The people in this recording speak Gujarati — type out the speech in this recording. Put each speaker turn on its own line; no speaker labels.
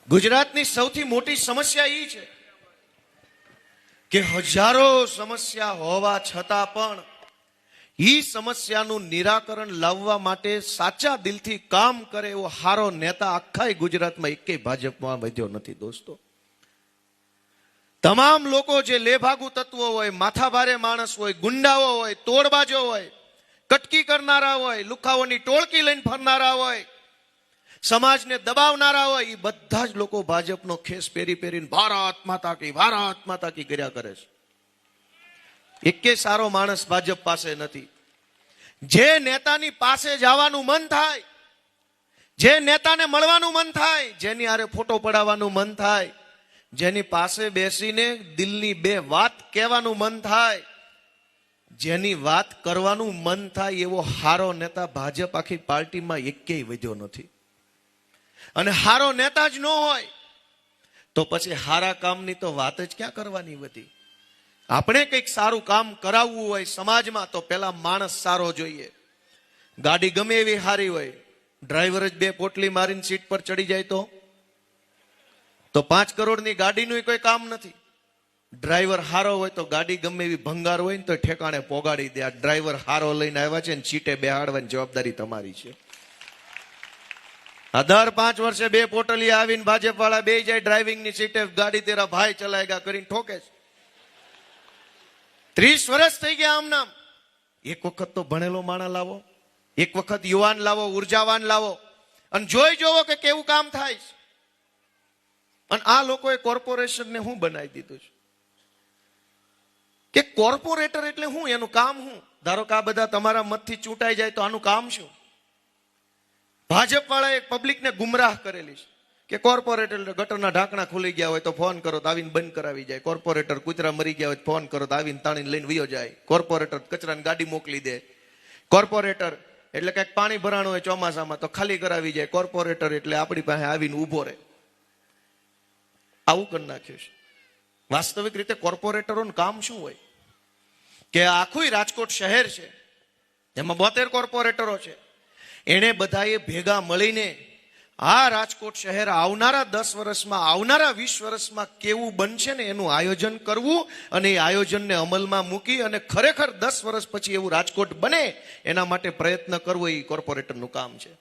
ગુજરાતની સૌથી મોટી સમસ્યા એ છે કે હજારો સમસ્યા હોવા છતાં પણ ઈ સમસ્યાનું નિરાકરણ લાવવા માટે સાચા દિલથી કામ કરે એવો હારો નેતા આખા ગુજરાતમાં એકેય ભાજપમાં વધ્યો નથી દોસ્તો. તમામ લોકો જે લેભાગુ તત્વો હોય, માથાભારે માણસ હોય, ગુંડાઓ હોય, તોડબાજો હોય, કટકી કરનારા હોય, લુખાઓની ટોળકી લઈને ફરનારા હોય, સમાજને દબાવનારા હોય, એ બધા જ લોકો ભાજપનો ખેસ પહેરી પહેરીને ભારત માતા કી કર્યા કરે છે. એકે સારો માણસ ભાજપ પાસે નથી. જે નેતાની પાસે જવાનું મન થાય, જે નેતાને મળવાનું મન થાય, જેની હારે ફોટો પડાવવાનું મન થાય, જેની પાસે બેસીને દિલની બે વાત કહેવાનું મન થાય, જેની વાત કરવાનું મન થાય એવો હારો નેતા ભાજપ આખી પાર્ટીમાં એકેય વધ્યો નથી. અને હારો નેતા જ ન હોય તો પછી હારા કામની તો વાત જ ક્યાં કરવાની હતી. આપણે કંઈક સારું કામ કરાવવું હોય સમાજમાં તો પેલા માણસ સારો જોઈએ. ગાડી ગમે એવી સારી હોય, ડ્રાઈવર જ બે પોટલી મારીને સીટ પર ચડી જાય તો 5 કરોડની ગાડીનું કોઈ કામ નથી. ડ્રાઈવર હારો હોય તો ગાડી ગમે એવી ભંગાર હોય ને તો ઠેકાણે પોગાડી દે. આ ડ્રાઈવર હારો લઈને આવ્યા છે ને સીટે બેહાડવાની જવાબદારી તમારી છે. દર 5 વર્ષે 2 પોટલી આવીને ભાજપ વાળા બે જાય ડ્રાઇવિંગની સીટે, ગાડી તેરા ભાઈ ચલાએગા કરીને ઠોકે છે. 30 વર્ષ થઈ ગયા આમ નામ. એક વખત તો ભણેલો માણસ લાવો, એક વખત યુવાન લાવો, ઉર્જાવાન લાવો અને જોઈ જોવો કે કેવું કામ થાય છે. અને આ લોકોએ કોર્પોરેશનને શું બનાવી દીધું છે કે કોર્પોરેટર એટલે શું, એનું કામ શું? ધારો કે આ બધા તમારા મતથી ચૂંટાઈ જાય તો આનું કામ શું? ભાજપ વાળાએ પબ્લિકને ગુમરાહ કરેલી છે કે કોર્પોરેટર ગટરના ઢાંકણા ખુલી ગયા હોય તો ફોન કરો તો આવીને બંધ કરાવી જાય. કોર્પોરેટર કૂતરા મરી ગયા હોય તો ફોન કરો તો આવીને તાણીને લઈને વયો જાય. કોર્પોરેટર કચરાની ગાડી મોકલી દે. કોર્પોરેટર એટલે કંઈક પાણી ભરાણું હોય ચોમાસામાં તો ખાલી કરાવી જાય. કોર્પોરેટર એટલે આપણી પાસે આવીને ઉભો રહે. આવું કરી નાખ્યું છે. વાસ્તવિક રીતે કોર્પોરેટરોનું કામ શું હોય કે આખું રાજકોટ શહેર છે, એમાં 72 કોર્પોરેટરો છે. એને બધાએ ભેગા મળીને આ રાજકોટ શહેર આવનારા 10 વર્ષમાં, આવનારા 20 વર્ષમાં કેવું બનશે ને એનું આયોજન કરવું અને એ આયોજનને અમલમાં મૂકી અને ખરેખર 10 વર્ષ પછી એવું રાજકોટ બને એના માટે પ્રયત્ન કરવો એ કોર્પોરેટરનું કામ છે.